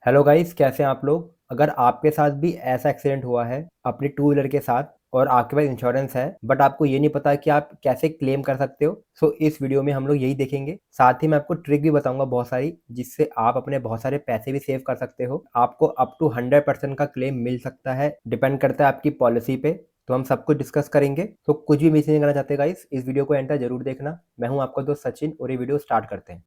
Hello guys, कैसे हैं आप लोग। अगर आपके साथ भी ऐसा एक्सीडेंट हुआ है अपनी टू व्हीलर के साथ और आपके पास इंश्योरेंस है बट आपको ये नहीं पता कि आप कैसे क्लेम कर सकते हो, सो इस वीडियो में हम लोग यही देखेंगे। साथ ही मैं आपको ट्रिक भी बताऊंगा बहुत सारी, जिससे आप अपने बहुत सारे पैसे भी सेव कर सकते हो। आपको अप टू 100% का क्लेम मिल सकता है, डिपेंड करता है आपकी पॉलिसी पे। तो हम सब कुछ डिस्कस करेंगे, तो कुछ भी मिस नहीं करना चाहते गाइस, इस वीडियो को एंड तक जरूर देखना। मैं हूं आपका दोस्त सचिन और ये वीडियो स्टार्ट करते हैं।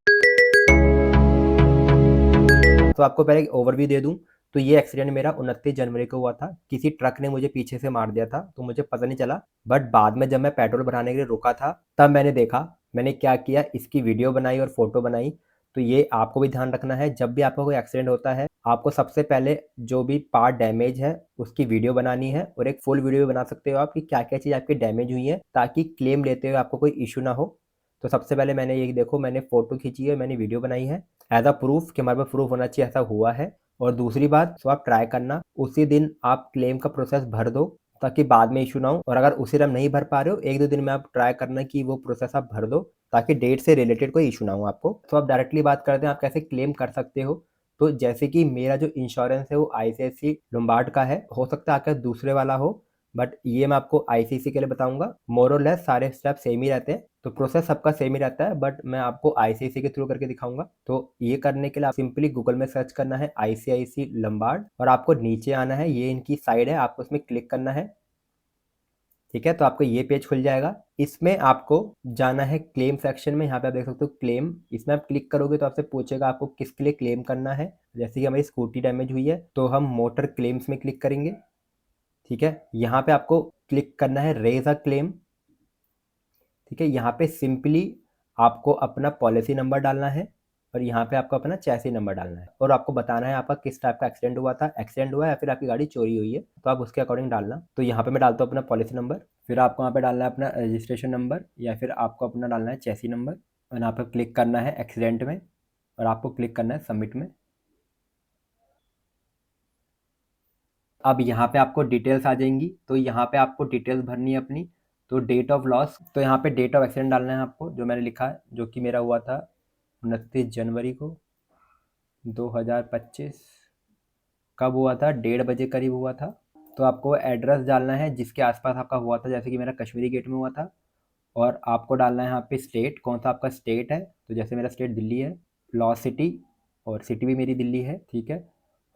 तो आपको पहले एक ओवरव्यू दे दूं, तो ये एक्सीडेंट मेरा 29 जनवरी को हुआ था। किसी ट्रक ने मुझे पीछे से मार दिया था, तो मुझे पता नहीं चला। बट बाद में जब मैं पेट्रोल भराने के लिए रुका था, तब मैंने देखा। मैंने क्या किया, इसकी वीडियो बनाई और फोटो बनाई। तो ये आपको भी ध्यान रखना है, जब भी आपका कोई एक्सीडेंट होता है आपको सबसे पहले जो भी पार्ट डैमेज है उसकी वीडियो बनानी है, और एक फुल वीडियो भी बना सकते हो आप कि क्या क्या चीज़ आपकी डैमेज हुई है, ताकि क्लेम लेते हुए आपको कोई इशू ना हो। तो सबसे पहले मैंने ये देखो, मैंने फोटो खींची है, मैंने वीडियो बनाई है एज अ प्रूफ कि हमारे पास प्रूफ होना चाहिए ऐसा हुआ है। और दूसरी बात, तो आप ट्राई करना उसी दिन आप क्लेम का प्रोसेस भर दो, ताकि बाद में इशू ना हो। और अगर उसी दिन नहीं भर पा रहे हो, एक दो दिन में आप ट्राई करना कि वो प्रोसेस आप भर दो, ताकि डेट से रिलेटेड कोई इशू ना हो आपको। तो आप डायरेक्टली बात करते हैं आप कैसे क्लेम कर सकते हो। तो जैसे कि मेरा जो इंश्योरेंस है वो आईसीआईसी लोम्बार्ड का है, हो सकता है आपका दूसरे वाला हो, बट ये मैं आपको आईसीआईसी के लिए बताऊंगा। मोर और लेस सारे स्टेप सेम ही रहते हैं, तो प्रोसेस सबका सेम ही रहता है, बट मैं आपको आईसीआईसी के थ्रू करके दिखाऊंगा। तो ये करने के लिए आप सिंपली गूगल में सर्च करना है आईसीआईसी लंबार्ड, और आपको नीचे आना है, ये इनकी साइड है, आपको उसमें क्लिक करना है। ठीक है, तो आपको ये पेज खुल जाएगा। इसमें आपको जाना है क्लेम सेक्शन में। यहाँ पे आप देख सकते हो क्लेम, इसमें आप क्लिक करोगे तो आपसे पूछेगा आपको किसके लिए क्लेम करना है। जैसे कि हमारी स्कूटी डैमेज हुई है, तो हम मोटर क्लेम्स में क्लिक करेंगे। ठीक है, यहाँ पे आपको क्लिक करना है रेज अ क्लेम। ठीक है, यहाँ पे सिंपली आपको अपना पॉलिसी नंबर डालना है, और यहाँ पे आपको अपना चैसी नंबर डालना है, और आपको बताना है आपका किस टाइप का एक्सीडेंट हुआ था, एक्सीडेंट हुआ है या फिर आपकी गाड़ी चोरी हुई है, तो आप उसके अकॉर्डिंग डालना। तो यहाँ पे मैं डालता हूँ अपना पॉलिसी नंबर, फिर आपको यहाँ पे डालना है अपना रजिस्ट्रेशन नंबर, या फिर आपको अपना डालना है चैसी नंबर, और यहाँ पे क्लिक करना है एक्सीडेंट में, और आपको क्लिक करना है सबमिट में। अब यहाँ पे आपको डिटेल्स आ जाएंगी, तो यहाँ पे आपको डिटेल्स भरनी है अपनी। तो डेट ऑफ लॉस, तो यहाँ पे डेट ऑफ एक्सीडेंट डालना है आपको, जो मैंने लिखा है, जो कि मेरा हुआ था 29 जनवरी को 2025। कब हुआ था, 1:30 बजे करीब हुआ था। तो आपको एड्रेस डालना है जिसके आसपास आपका हुआ था, जैसे कि मेरा कश्मीरी गेट में हुआ था। और आपको डालना है यहाँ पे स्टेट, कौन सा आपका स्टेट है, तो जैसे मेरा स्टेट दिल्ली है, लॉस सिटी, और सिटी भी मेरी दिल्ली है। ठीक है,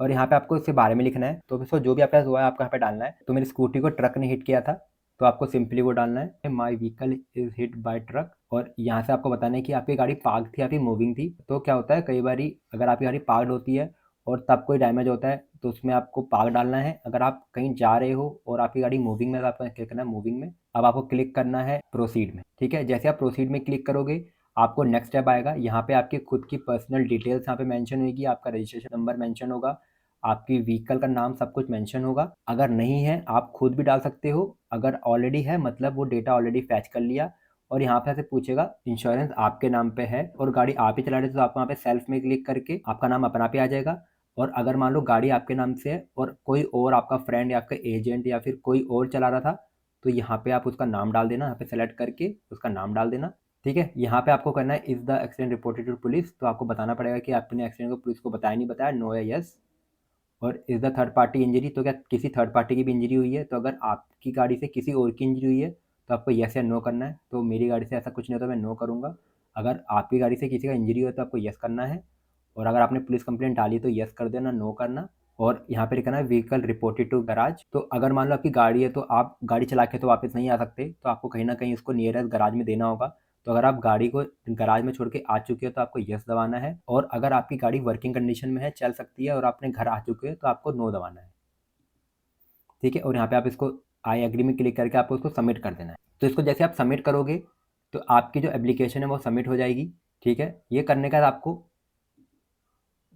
और यहाँ पे आपको इसके बारे में लिखना है, तो दोस्तों जो भी आपके पास हुआ है आपको यहाँ पे डालना है। तो मेरी स्कूटी को ट्रक ने हिट किया था, तो आपको सिंपली वो डालना है my vehicle is hit by truck, और यहाँ से आपको बताना है कि आपकी गाड़ी पार्क थी, आपकी मूविंग थी। तो क्या होता है, कई बार अगर आपकी गाड़ी पार्क होती है और तब कोई डैमेज होता है, तो उसमें आपको पार्क डालना है। अगर आप कहीं जा रहे हो और आपकी गाड़ी मूविंग में, तो आपको क्लिक करना है मूविंग में। अब आपको क्लिक करना है प्रोसीड में। ठीक है, जैसे आप प्रोसीड में क्लिक करोगे, आपको नेक्स्ट स्टेप आएगा। यहाँ पे आपकी खुद की पर्सनल डिटेल्स यहाँ पे मेंशन होगी, आपका रजिस्ट्रेशन नंबर मेंशन होगा, आपकी व्हीकल का नाम सब कुछ मेंशन होगा। अगर नहीं है आप खुद भी डाल सकते हो, अगर ऑलरेडी है मतलब वो डेटा ऑलरेडी फैच कर लिया। और यहाँ पे से पूछेगा इंश्योरेंस आपके नाम पे है और गाड़ी आप ही चला रहे थे, तो आपको यहाँ पे सेल्फ में क्लिक करके आपका नाम अपना पे आ जाएगा। और अगर मान लो गाड़ी आपके नाम से है और कोई और आपका फ्रेंड या आपका एजेंट या फिर कोई और चला रहा था, तो यहाँ पे आप उसका नाम डाल देना, यहाँ पे सेलेक्ट करके उसका नाम डाल देना। ठीक है, यहाँ पे आपको करना है is the accident reported to police, तो आपको बताना पड़ेगा कि आपने एक्सीडेंट को पुलिस को बताया नहीं बताया, नो या यस। और is the third party injury, तो क्या किसी थर्ड पार्टी की भी इंजरी हुई है, तो अगर आपकी गाड़ी से किसी और की इंजरी हुई है तो आपको यस या नो करना है। तो मेरी गाड़ी से ऐसा कुछ नहीं होता, मैं नो करूँगा। अगर आपकी गाड़ी से किसी का इंजरी हो तो आपको यस करना है, और अगर आपने पुलिस कंप्लेंट डाली तो यस कर देना, नो करना। और यहाँ पे लिखना है व्हीकल रिपोर्टेड टू गराज, तो अगर मान लो आपकी गाड़ी है तो आप गाड़ी चला के तो वापस नहीं आ सकते, तो आपको कहीं ना कहीं उसको नियरेस्ट गराज में देना होगा। तो अगर आप गाड़ी को गराज में छोड़ के आ चुके हो तो आपको यस दबाना है, और अगर आपकी गाड़ी वर्किंग कंडीशन में है, चल सकती है, और आपने घर आ चुके हो तो आपको नो दबाना है। ठीक है, और यहाँ पे आप इसको आई एग्री में क्लिक करके आपको उसको सबमिट कर देना है। तो इसको जैसे आप सबमिट करोगे तो आपकी जो एप्लीकेशन है वो सबमिट हो जाएगी। ठीक है, ये करने के बाद आपको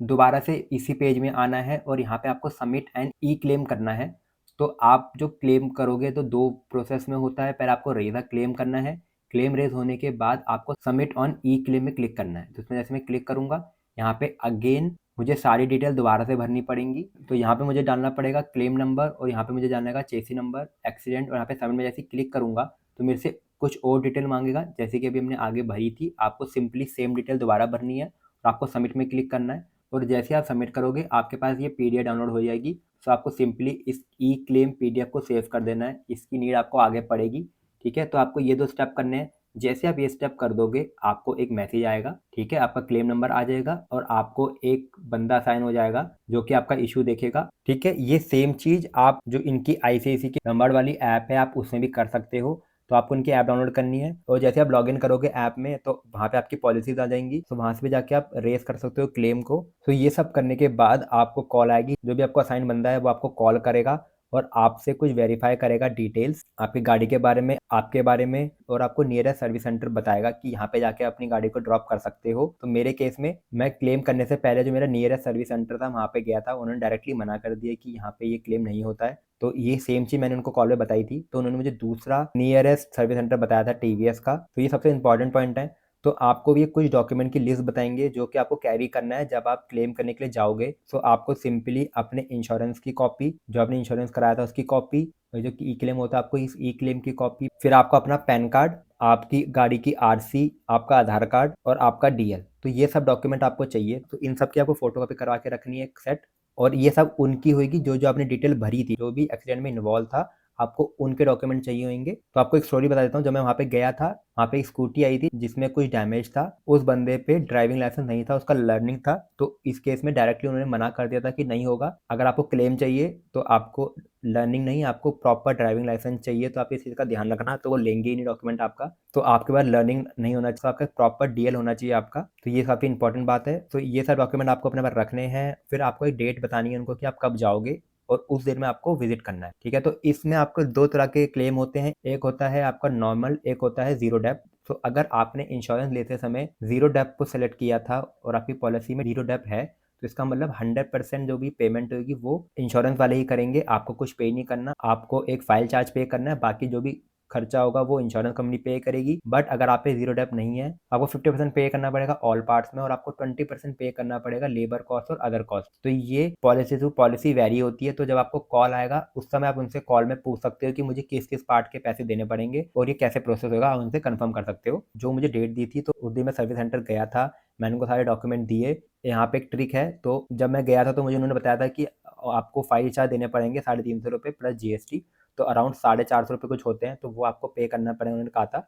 दोबारा से इसी पेज में आना है, और यहाँ पे आपको सबमिट एंड ई क्लेम करना है। तो आप जो क्लेम करोगे तो दो प्रोसेस में होता है, पहले आपको रेज क्लेम करना है, क्लेम रेज होने के बाद आपको सबमिट ऑन ई क्लेम में क्लिक करना है। तो इसमें जैसे मैं क्लिक करूँगा, यहाँ पे अगेन मुझे सारी डिटेल दोबारा से भरनी पड़ेंगी। तो यहाँ पे मुझे डालना पड़ेगा क्लेम नंबर, और यहाँ पे मुझे डालना है चेसी नंबर, एक्सीडेंट, और यहाँ पे सबमिट में जैसे क्लिक करूँगा तो मेरे से कुछ और डिटेल मांगेगा, जैसे कि अभी हमने आगे भरी थी। आपको सिंपली सेम डिटेल दोबारा भरनी है और आपको सबमिट में क्लिक करना है। और जैसे आप सबमिट करोगे आपके पास ये पीडीएफ डाउनलोड हो जाएगी। तो आपको सिंपली इस ई क्लेम पीडीएफ को सेव कर देना है, इसकी नीड आपको आगे पड़ेगी। ठीक है, तो आपको ये 2 स्टेप करने हैं। जैसे आप ये स्टेप कर दोगे आपको एक मैसेज आएगा, ठीक है, आपका क्लेम नंबर आ जाएगा और आपको एक बंदा असाइन हो जाएगा जो कि आपका इशू देखेगा। ठीक है, ये सेम चीज़ आप जो इनकी आईसीआईसी की नंबर वाली ऐप है आप उसमें भी कर सकते हो। तो आपको उनकी ऐप डाउनलोड करनी है और जैसे आप लॉगिन करोगे ऐप में तो वहाँ पे आपकी पॉलिसीज आ जाएंगी, तो वहाँ से भी जाके आप रेस कर सकते हो क्लेम को। तो ये सब करने के बाद आपको कॉल आएगी, जो भी आपको असाइन बंदा है वो आपको कॉल करेगा और आपसे कुछ वेरीफाई करेगा डिटेल्स आपकी गाड़ी के बारे में, आपके बारे में, और आपको नियरेस्ट सर्विस सेंटर बताएगा कि यहाँ पे जाके अपनी गाड़ी को ड्रॉप कर सकते हो। तो मेरे केस में मैं क्लेम करने से पहले जो मेरा नियरेस्ट सर्विस सेंटर था वहाँ पे गया था, उन्होंने डायरेक्टली मना कर दिया कि यहाँ पे ये क्लेम नहीं होता है। तो ये सेम चीज़ मैंने उनको कॉल पे बताई थी, तो उन्होंने मुझे दूसरा नियरेस्ट सर्विस सेंटर बताया था टीवीएस का। तो ये सबसे इंपॉर्टेंट पॉइंट है। तो आपको भी कुछ डॉक्यूमेंट की लिस्ट बताएंगे जो कि आपको कैरी करना है जब आप क्लेम करने के लिए जाओगे। तो आपको सिंपली अपने इंश्योरेंस की कॉपी, जो आपने इंश्योरेंस कराया था उसकी कॉपी, और जो कि ई क्लेम होता है आपको इस ई क्लेम की कॉपी, फिर आपको अपना पैन कार्ड, आपकी गाड़ी की आरसी, आपका आधार कार्ड और आपका डीएल। तो ये सब डॉक्यूमेंट आपको चाहिए। तो इन सब की आपको फोटोकॉपी करवा के रखनी है एक सेट। और ये सब उनकी होगी जो जो आपने डिटेल भरी थी, जो भी एक्सीडेंट में इन्वॉल्व था, आपको उनके डॉक्यूमेंट चाहिए होंगे। तो आपको एक स्टोरी बता देता हूँ। जब मैं वहाँ पे गया था, वहाँ पे एक स्कूटी आई थी जिसमें कुछ डैमेज था। उस बंदे पे ड्राइविंग लाइसेंस नहीं था, उसका लर्निंग था। तो इस केस में डायरेक्टली उन्होंने मना कर दिया था कि नहीं होगा, अगर आपको क्लेम चाहिए तो आपको लर्निंग नहीं, आपको प्रॉपर ड्राइविंग लाइसेंस चाहिए। तो आप इस चीज़ का ध्यान रखना, तो वो लेंगे ही नहीं डॉक्यूमेंट आपका। तो आपके पास लर्निंग नहीं होना चाहिए, आपका प्रॉपर डीएल होना चाहिए आपका। तो ये काफ़ी इंपॉर्टेंट बात है। तो ये सब डॉक्यूमेंट आपको अपने पास रखने हैं। फिर आपको एक डेट बतानी है उनको कि आप कब जाओगे और उस दिन में आपको विजिट करना है। ठीक है, तो इसमें आपको 2 तरह के क्लेम होते हैं, एक होता है आपका नॉर्मल, एक होता है ज़ीरो डेप्थ। तो अगर आपने इंश्योरेंस लेते समय ज़ीरो डेप्थ को सेलेक्ट किया था और आपकी पॉलिसी में ज़ीरो डेप्थ है, तो इसका मतलब 100% जो भी पेमेंट होगी वो इंश्योरेंस वाले ही करेंगे, आपको कुछ पे नहीं करना। आपको एक फाइल चार्ज पे करना है, बाकी जो भी खर्चा होगा वो इंश्योरेंस कंपनी पे करेगी। बट अगर आप पे ज़ीरो डेप्थ नहीं है, आपको 50% पे करना पड़ेगा ऑल पार्ट्स में, और आपको 20% पे करना पड़ेगा लेबर कॉस्ट और अदर कॉस्ट। तो ये पॉलिसी टू पॉलिसी वेरी होती है। तो जब आपको कॉल आएगा उस समय आप उनसे कॉल में पूछ सकते हो कि मुझे किस किस पार्ट के पैसे देने पड़ेंगे और ये कैसे प्रोसेस होगा, आप उनसे कंफर्म कर सकते हो। जो मुझे डेट दी थी, तो उस दिन मैं सर्विस सेंटर गया था, मैंने उनको सारे डॉक्यूमेंट दिए। यहाँ पे एक ट्रिक है, तो जब मैं गया था तो मुझे उन्होंने बताया था कि आपको फाइल चार्ज देने पड़ेंगे 350 रुपये प्लस जीएसटी, तो अराउंड 450 रुपये कुछ होते हैं, तो वो आपको पे करना पड़ेगा, उन्होंने कहा था।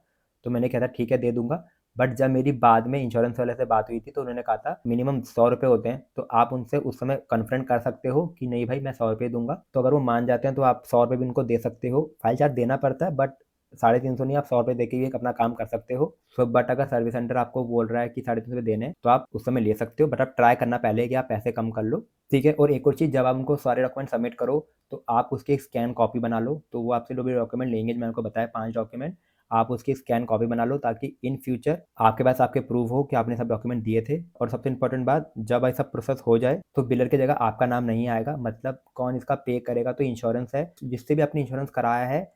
तो मैंने कहा था ठीक है दे दूंगा। बट जब मेरी बाद में इंश्योरेंस वाले से बात हुई थी तो उन्होंने कहा था मिनिमम 100 रुपये होते हैं, तो आप उनसे उस समय कन्फ्रंट कर सकते हो कि नहीं भाई मैं 100 रुपये दूंगा। तो अगर वो मान जाते हैं तो आप 100 रुपये भी उनको दे सकते हो। फाइल चार्ज देना पड़ता है बट 350 नहीं, आप 100 रुपये दे के भी अपना काम कर सकते हो। सो बट अगर सर्विस सेंटर आपको बोल रहा है कि 350 देने हैं तो आप उस समय ले सकते हो, बट आप ट्राई करना पहले कि आप पैसे कम कर लो। ठीक है, और एक और चीज़, जब आप उनको सारे डॉक्यूमेंट सबमिट करो तो आप उसकी एक स्कैन कॉपी बना लो। तो वो आपसे जो भी डॉक्यूमेंट लेंगे, जो मैंने आपको बताया 5 डॉक्यूमेंट, आप उसकी स्कैन कॉपी बना लो ताकि इन फ्यूचर आपके पास आपके प्रूफ हो कि आपने सब डॉक्यूमेंट दिए थे। और सबसे इंपॉर्टेंट बात, जब ऐसा प्रोसेस हो जाए तो बिलर की जगह आपका नाम नहीं आएगा। मतलब कौन इसका पे करेगा, तो इंश्योरेंस है, जिससे भी आपने इंश्योरेंस कराया है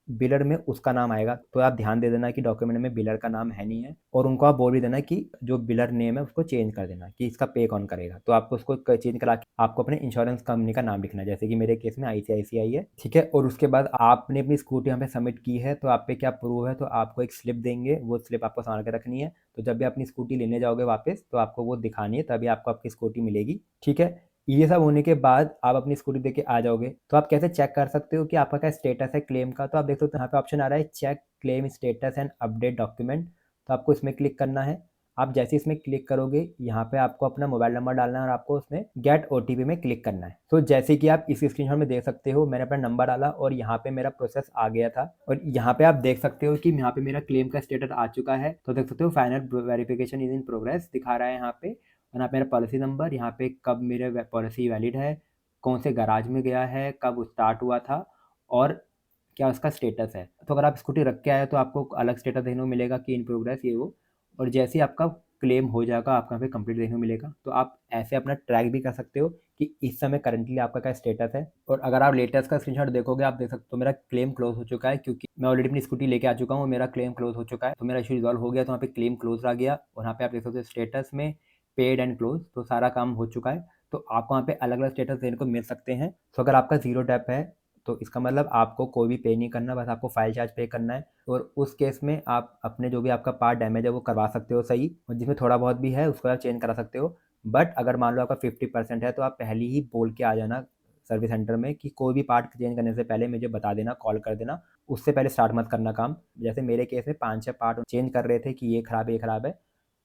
बिलर में उसका नाम आएगा। तो आप ध्यान दे देना कि डॉक्यूमेंट में बिलर का नाम है नहीं है, और उनको आप बोल भी देना कि जो बिलर नेम है उसको चेंज कर देना कि इसका पे कौन करेगा। तो आपको उसको चेंज करा के आपको अपने इंश्योरेंस कंपनी का नाम लिखना है, जैसे कि मेरे केस में आईसीआईसीआई है। ठीक है, और उसके बाद आपने अपनी स्कूटी यहाँ पे सबमिट की है, तो आप पे क्या प्रूफ है, तो आपको एक स्लिप देंगे, वो स्लिप आपको संभाल के रखनी है। तो जब भी अपनी स्कूटी लेने जाओगे वापस तो आपको वो दिखानी है, तभी आपको आपकी स्कूटी मिलेगी। ठीक है, ये सब होने के बाद आप अपनी स्कूटी देके आ जाओगे। तो आप कैसे चेक कर सकते हो कि आपका क्या स्टेटस है क्लेम का, तो आप देख सकते हो यहाँ पे ऑप्शन आ रहा है check claim status and update document. तो आपको इसमें क्लिक करना है। आप जैसे इसमें क्लिक करोगे यहाँ पे आपको अपना मोबाइल नंबर डालना है और आपको उसमें गेट ओटीपी में क्लिक करना है। तो जैसे कि आप इस स्क्रीनशॉट में देख सकते हो, मैंने अपना नंबर डाला और यहाँ पे मेरा प्रोसेस आ गया था, और यहाँ पे आप देख सकते हो कि यहाँ पे मेरा क्लेम का स्टेटस आ चुका है। तो देख सकते हो final verification is in progress दिखा रहा है यहाँ पे, और यहाँ पे मेरा पॉलिसी नंबर, यहाँ पे कब मेरे पॉलिसी वैलिड है, कौन से गराज में गया है, कब स्टार्ट हुआ था, और क्या उसका स्टेटस है। तो अगर आप स्कूटी रख के आए तो आपको अलग स्टेटस देखने को मिलेगा कि इन प्रोग्रेस ये वो, और जैसे ही आपका क्लेम हो जाएगा आपको यहाँ पे कंप्लीट देखने को मिलेगा। तो आप ऐसे अपना ट्रैक भी कर सकते हो कि इस समय करंटली आपका क्या स्टेटस है। और अगर आप लेटेस्ट का स्क्रीनशॉट देखोगे आप देख सकते हो मेरा क्लेम क्लोज हो चुका है, क्योंकि मैं ऑलरेडी अपनी स्कूटी लेके आ चुका हूँ, मेरा क्लेम क्लोज हो चुका है। तो मेरा इशू रिजॉल्व हो गया, तो वहाँ पे क्लेम क्लोज आ गया, और यहाँ पे आप देख सकते हो स्टेटस में पेड एंड क्लोज, तो सारा काम हो चुका है। तो आपको वहाँ पे अलग अलग स्टेटस देने को मिल सकते हैं। तो अगर आपका जीरो डेप है तो इसका मतलब आपको कोई भी पे नहीं करना, बस आपको फाइल चार्ज पे करना है। और उस केस में आप अपने जो भी आपका पार्ट डैमेज है वो करवा सकते हो सही, और जिसमें थोड़ा बहुत भी है उसको आप चेंज करा सकते हो। बट अगर मान लो आपका 50% है तो आप पहले ही बोल के आ जाना सर्विस सेंटर में कि कोई भी पार्ट चेंज करने से पहले मुझे बता देना, कॉल कर देना। उससे पहले स्टार्ट मत करना काम। जैसे मेरे केस में 5-6 पार्ट चेंज कर रहे थे कि ये खराब है, ये खराब है,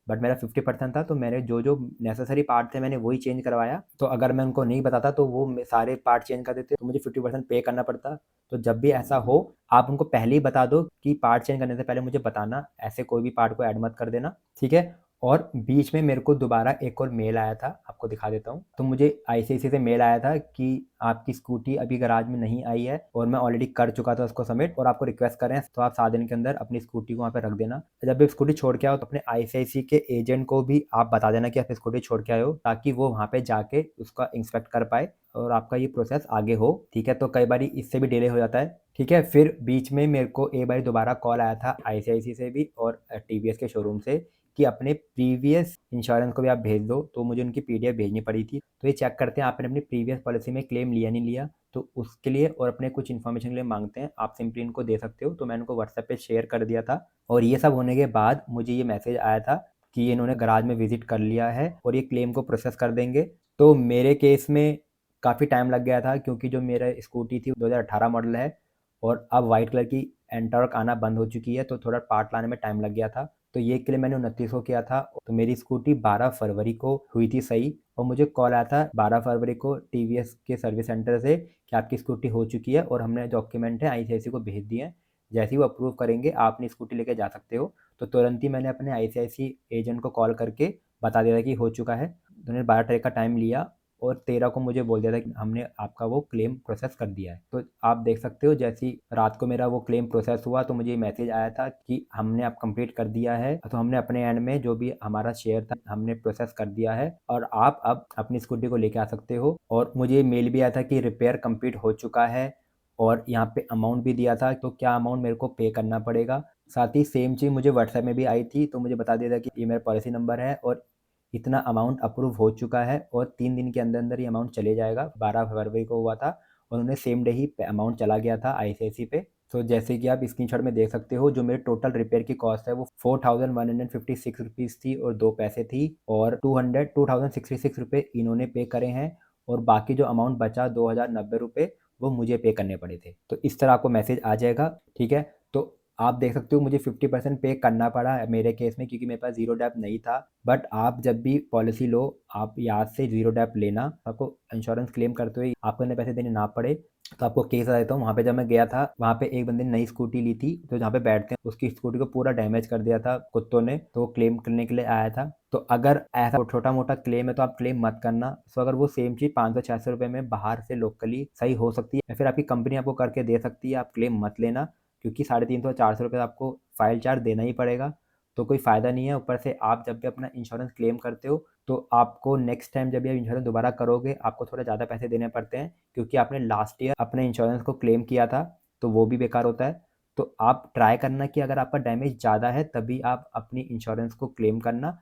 बट मेरा 50% था, तो मैंने जो जो नेसेसरी पार्ट थे मैंने वही चेंज करवाया। तो अगर मैं उनको नहीं बताता तो वो सारे पार्ट चेंज कर देते, तो मुझे 50% पे करना पड़ता। तो जब भी ऐसा हो आप उनको पहले ही बता दो कि पार्ट चेंज करने से पहले मुझे बताना, ऐसे कोई भी पार्ट को ऐड मत कर देना, ठीक है। और बीच में मेरे को दोबारा एक और मेल आया था, आपको दिखा देता हूँ। तो मुझे आईसीआईसी से मेल आया था कि आपकी स्कूटी अभी गराज में नहीं आई है और मैं ऑलरेडी कर चुका था उसको सबमिट, और आपको रिक्वेस्ट कर रहे हैं, तो आप 7 दिन के अंदर अपनी स्कूटी को वहाँ पे रख देना। जब भी स्कूटी छोड़ के आओ तो अपने आईसीआईसी के एजेंट को भी आप बता देना कि आप स्कूटी छोड़ के आए हो, ताकि वो वहाँ पे जाके उसका इंस्पेक्ट कर पाए और आपका ये प्रोसेस आगे हो, ठीक है। तो कई बार इससे भी डिले हो जाता है, ठीक है। फिर बीच में मेरे को एक बार दोबारा कॉल आया था आईसीआईसी से भी और टीवीएस के शोरूम से कि अपने प्रीवियस इंश्योरेंस को भी आप भेज दो। तो मुझे उनकी पीडीएफ भेजनी पड़ी थी। तो ये चेक करते हैं आपने अपनी प्रीवियस पॉलिसी में क्लेम लिया नहीं लिया, तो उसके लिए और अपने कुछ इन्फॉर्मेशन के लिए मांगते हैं, आप सिंपली इनको दे सकते हो। तो मैंने उनको व्हाट्सएप पे शेयर कर दिया था, और ये सब होने के बाद मुझे ये मैसेज आया था कि इन्होंने गराज में विजिट कर लिया है और ये क्लेम को प्रोसेस कर देंगे। तो मेरे केस में काफ़ी टाइम लग गया था, क्योंकि जो मेरा स्कूटी थी 2018 मॉडल है और अब वाइट कलर की एंटॉर्क आना बंद हो चुकी है, तो थोड़ा पार्ट लाने में टाइम लग गया था। तो ये क्लेम मैंने 29 को किया था। तो मेरी स्कूटी 12 फरवरी को हुई थी सही, और मुझे कॉल आया था 12 फरवरी को टीवीएस के सर्विस सेंटर से कि आपकी स्कूटी हो चुकी है और हमने डॉक्यूमेंट है आईसीआईसी को भेज दिए हैं, जैसे ही वो अप्रूव करेंगे आप अपनी स्कूटी लेके जा सकते हो। तो तुरंत ही मैंने अपने आईसीआईसी एजेंट को कॉल करके बता दिया था कि हो चुका है। उन्होंने 12 तारीख का टाइम लिया और 13 को मुझे बोल दिया था कि हमने आपका वो क्लेम प्रोसेस कर दिया है। तो आप देख सकते हो, जैसी रात को मेरा वो क्लेम प्रोसेस हुआ तो मुझे मैसेज आया था कि हमने आप कंप्लीट कर दिया है। तो हमने अपने एंड में जो भी हमारा शेयर था हमने प्रोसेस कर दिया है और आप अब अपनी स्कूटी को लेके आ सकते हो। और मुझे मेल भी आया था कि रिपेयर कंप्लीट हो चुका है और यहाँ पे अमाउंट भी दिया था, तो क्या अमाउंट मेरे को पे करना पड़ेगा। साथ ही सेम चीज़ मुझे व्हाट्सएप में भी आई थी, तो मुझे बता दिया था कि ये मेरा पॉलिसी नंबर है और इतना अमाउंट अप्रूव हो चुका है और 3 दिन के अंदर अंदर ये अमाउंट चले जाएगा। 12 फरवरी को हुआ था और उन्हें सेम डे ही अमाउंट चला गया था आईसीआईसी पे। तो जैसे कि आप स्क्रीनशॉट में देख सकते हो, जो मेरे टोटल रिपेयर की कॉस्ट है वो 4156 रुपीज़ थी और 2 पैसे थी, और 2066 रुपये इन्होंने पे करे हैं, और बाकी जो अमाउंट बचा 2090 रुपये वो मुझे पे करने पड़े थे। तो इस तरह आपको मैसेज आ जाएगा, ठीक है। तो आप देख सकते हो मुझे 50% पे करना पड़ा मेरे केस में, क्योंकि मेरे पास ज़ीरो डेप्थ नहीं था। बट आप जब भी पॉलिसी लो आप याद से ज़ीरो डेप्थ लेना, आपको इंश्योरेंस क्लेम करते हुए आपको इतने पैसे देने ना पड़े। तो आपको केस आ देता हूँ, वहाँ पे जब मैं गया था वहाँ पे एक बंदे ने नई स्कूटी ली थी, तो जहाँ पे बैठते हैं उसकी स्कूटी को पूरा डैमेज कर दिया था कुत्तों ने, तो वो क्लेम करने के लिए आया था। तो अगर ऐसा छोटा मोटा क्लेम है तो आप क्लेम मत करना। तो अगर वो सेम चीज़ 500-600 रुपये में बाहर से लोकली सही हो सकती है या फिर आपकी कंपनी आपको करके दे सकती है, आप क्लेम मत लेना, क्योंकि 350-400 रुपये आपको फाइल चार्ज देना ही पड़ेगा। तो कोई फ़ायदा नहीं है। ऊपर से आप जब भी अपना इंश्योरेंस क्लेम करते हो तो आपको नेक्स्ट टाइम जब भी आप इंश्योरेंस दोबारा करोगे आपको थोड़ा ज़्यादा पैसे देने पड़ते हैं, क्योंकि आपने लास्ट ईयर अपने इंश्योरेंस को क्लेम किया था, तो वो भी बेकार होता है। तो आप ट्राई करना कि अगर आपका डैमेज ज़्यादा है तभी आप अपनी इंश्योरेंस को क्लेम करना,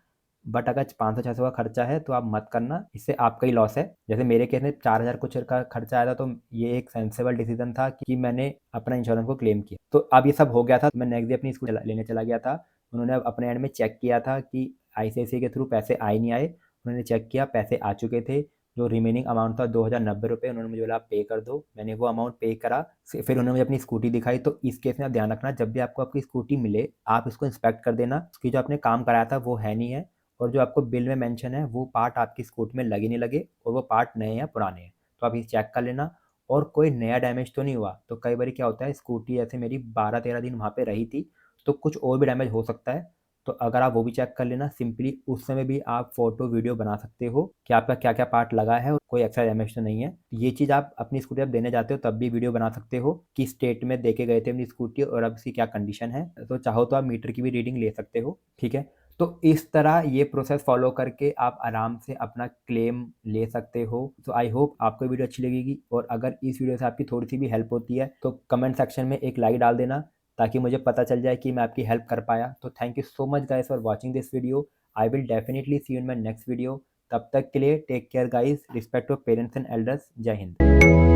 बट अगर 500-600 का खर्चा है तो आप मत करना, इससे आपका ही लॉस है। जैसे मेरे केस में 4000 कुछ का खर्चा आया था, तो ये एक सेंसिबल डिसीजन था कि मैंने अपना इंश्योरेंस को क्लेम किया। तो अब ये सब हो गया था, मैं नेक्स्ट डे अपनी स्कूटी लेने चला गया था। उन्होंने अपने एंड में चेक किया था कि आईसीआईसीआई के थ्रू पैसे आए नहीं आए। उन्होंने चेक किया, पैसे आ चुके थे। जो रिमेनिंग अमाउंट था 2090 रुपये, उन्होंने मुझे बोला आप पे कर दो। मैंने वो अमाउंट पे करा। फिर उन्होंने मुझे अपनी स्कूटी दिखाई। तो इस केस में आप ध्यान रखना, जब भी आपको आपकी स्कूटी मिले आप इसको इंस्पेक्ट कर देना, उसकी जो आपने काम कराया था वो है नहीं है, और जो आपको बिल में मेंशन है वो पार्ट आपकी स्कूटी में लगे नहीं लगे, और वो पार्ट नए हैं पुराने हैं, तो आप ये चेक कर लेना। और कोई नया डैमेज तो नहीं हुआ। तो कई बार क्या होता है, स्कूटी ऐसे मेरी 12-13 दिन वहाँ पे रही थी, तो कुछ और भी डैमेज हो सकता है। तो अगर आप वो भी चेक कर लेना, सिंपली उस समय भी आप फोटो वीडियो बना सकते हो कि आपका क्या क्या पार्ट लगा है और कोई एक्स्ट्रा डैमेज तो नहीं है। ये चीज़ आप अपनी स्कूटी आप देने जाते हो तब भी वीडियो बना सकते हो कि स्टेट में दे के गए थे अपनी स्कूटी और अब इसकी क्या कंडीशन है। तो चाहो तो आप मीटर की भी रीडिंग ले सकते हो, ठीक है। तो इस तरह ये प्रोसेस फॉलो करके आप आराम से अपना क्लेम ले सकते हो। तो आई होप आपको वीडियो अच्छी लगेगी, और अगर इस वीडियो से आपकी थोड़ी सी भी हेल्प होती है तो कमेंट सेक्शन में एक लाइक डाल देना, ताकि मुझे पता चल जाए कि मैं आपकी हेल्प कर पाया। तो thank you so much guys for watching this video. I will definitely see you in my next video. तब तक के लिए take care guys, respect to parents and elders. जय हिंद।